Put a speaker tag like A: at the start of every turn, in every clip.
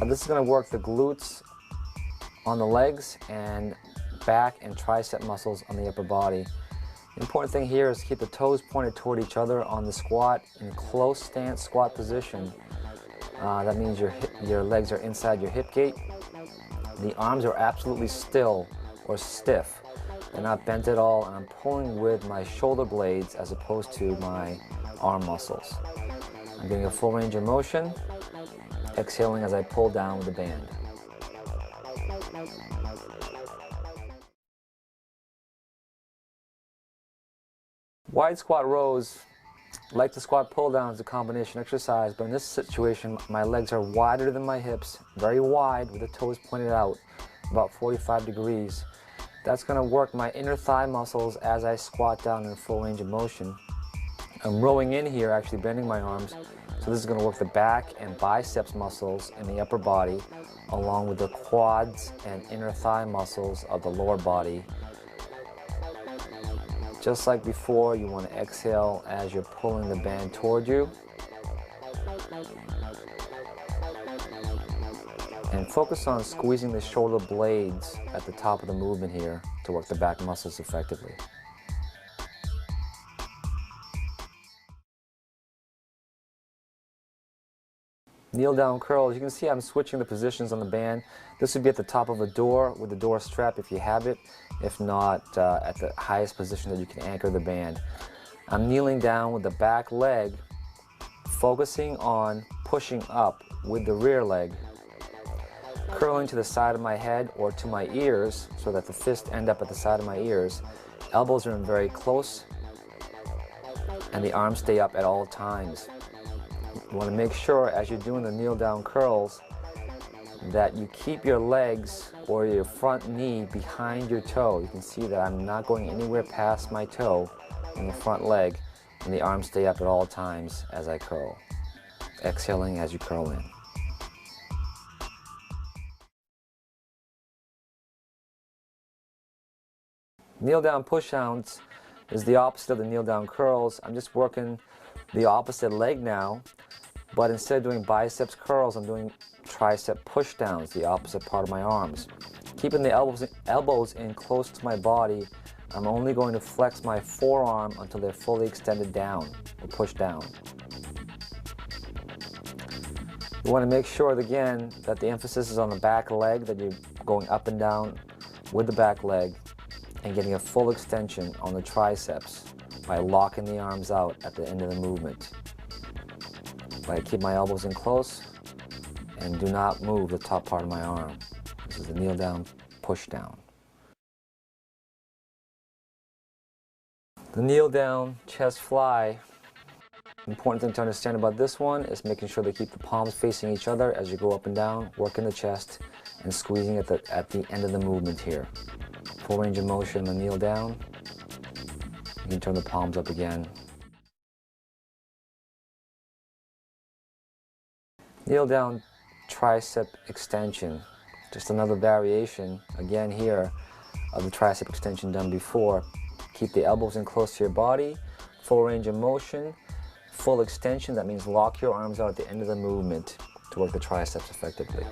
A: This is going to work the glutes on the legs and back and tricep muscles on the upper body. The important thing here is to keep the toes pointed toward each other on the squat in close stance squat position. That means your legs are inside your hip gate. The arms are absolutely still or stiff. They're not bent at all, and I'm pulling with my shoulder blades as opposed to my arm muscles. I'm getting a full range of motion, exhaling as I pull down with the band. Wide squat rows, like the squat pull down, is a combination exercise, but in this situation my legs are wider than my hips, very wide with the toes pointed out, about 45 degrees. That's going to work my inner thigh muscles as I squat down in full range of motion. I'm rowing in here, actually bending my arms, so this is going to work the back and biceps muscles in the upper body, along with the quads and inner thigh muscles of the lower body. Just like before, you want to exhale as you're pulling the band toward you. And focus on squeezing the shoulder blades at the top of the movement here to work the back muscles effectively. Kneel down curls. You can see I'm switching the positions on the band. This would be at the top of a door with the door strap if you have it. If not, at the highest position that you can anchor the band. I'm kneeling down with the back leg, focusing on pushing up with the rear leg, curling to the side of my head or to my ears so that the fists end up at the side of my ears. Elbows are in very close and the arms stay up at all times. You want to make sure as you're doing the kneel down curls that you keep your legs or your front knee behind your toe. You can see that I'm not going anywhere past my toe in the front leg, and the arms stay up at all times as I curl. Exhaling as you curl in. Kneel down push downs is the opposite of the kneel down curls. I'm just working the opposite leg now, but instead of doing biceps curls, I'm doing tricep push downs, the opposite part of my arms. Keeping the elbows in close to my body, I'm only going to flex my forearm until they're fully extended down or pushed down. You want to make sure again that the emphasis is on the back leg, that you're going up and down with the back leg and getting a full extension on the triceps by locking the arms out at the end of the movement. I keep my elbows in close and do not move the top part of my arm. This is the kneel down, push down. The kneel down chest fly. The important thing to understand about this one is making sure to keep the palms facing each other as you go up and down, working the chest and squeezing at the end of the movement here. Full range of motion, the kneel down. You can turn the palms up again. Kneel down tricep extension. Just another variation, again here, of the tricep extension done before. Keep the elbows in close to your body, full range of motion, full extension. That means lock your arms out at the end of the movement to work the triceps effectively.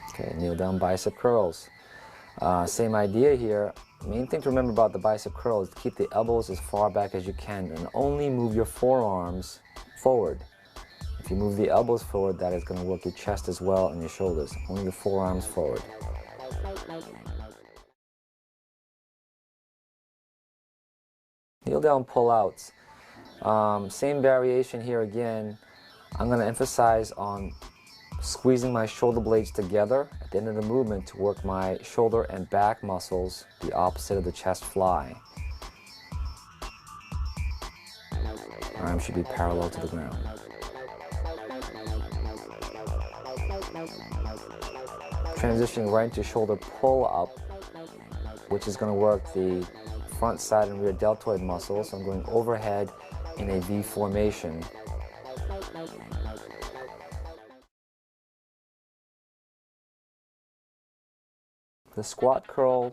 A: Okay, kneel down bicep curls. Same idea here. Main thing to remember about the bicep curl is to keep the elbows as far back as you can and only move your forearms forward. If you move the elbows forward, that is going to work your chest as well and your shoulders. Only the forearms forward. Kneel down pullouts. Same variation here again. I'm going to emphasize on squeezing my shoulder blades together at the end of the movement to work my shoulder and back muscles, the opposite of the chest fly. Arms should be parallel to the ground. Transitioning right into shoulder pull up, which is going to work the front, side, and rear deltoid muscles. So I'm going overhead in a V formation. The squat curl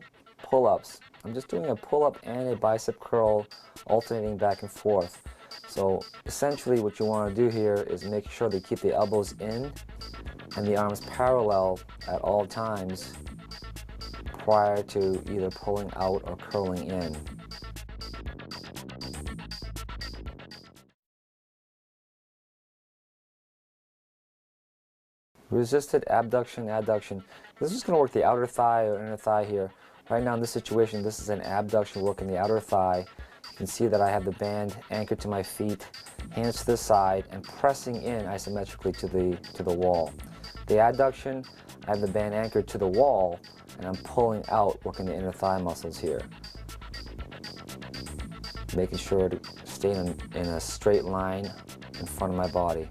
A: pull-ups. I'm just doing a pull-up and a bicep curl, alternating back and forth. So essentially what you want to do here is make sure that you keep the elbows in and the arms parallel at all times prior to either pulling out or curling in. Resisted abduction, adduction. This is going to work the outer thigh or inner thigh here. Right now in this situation, this is an abduction working the outer thigh. You can see that I have the band anchored to my feet, hands to the side, and pressing in isometrically to the wall. The adduction, I have the band anchored to the wall, and I'm pulling out, working the inner thigh muscles here. Making sure to stay in a straight line in front of my body.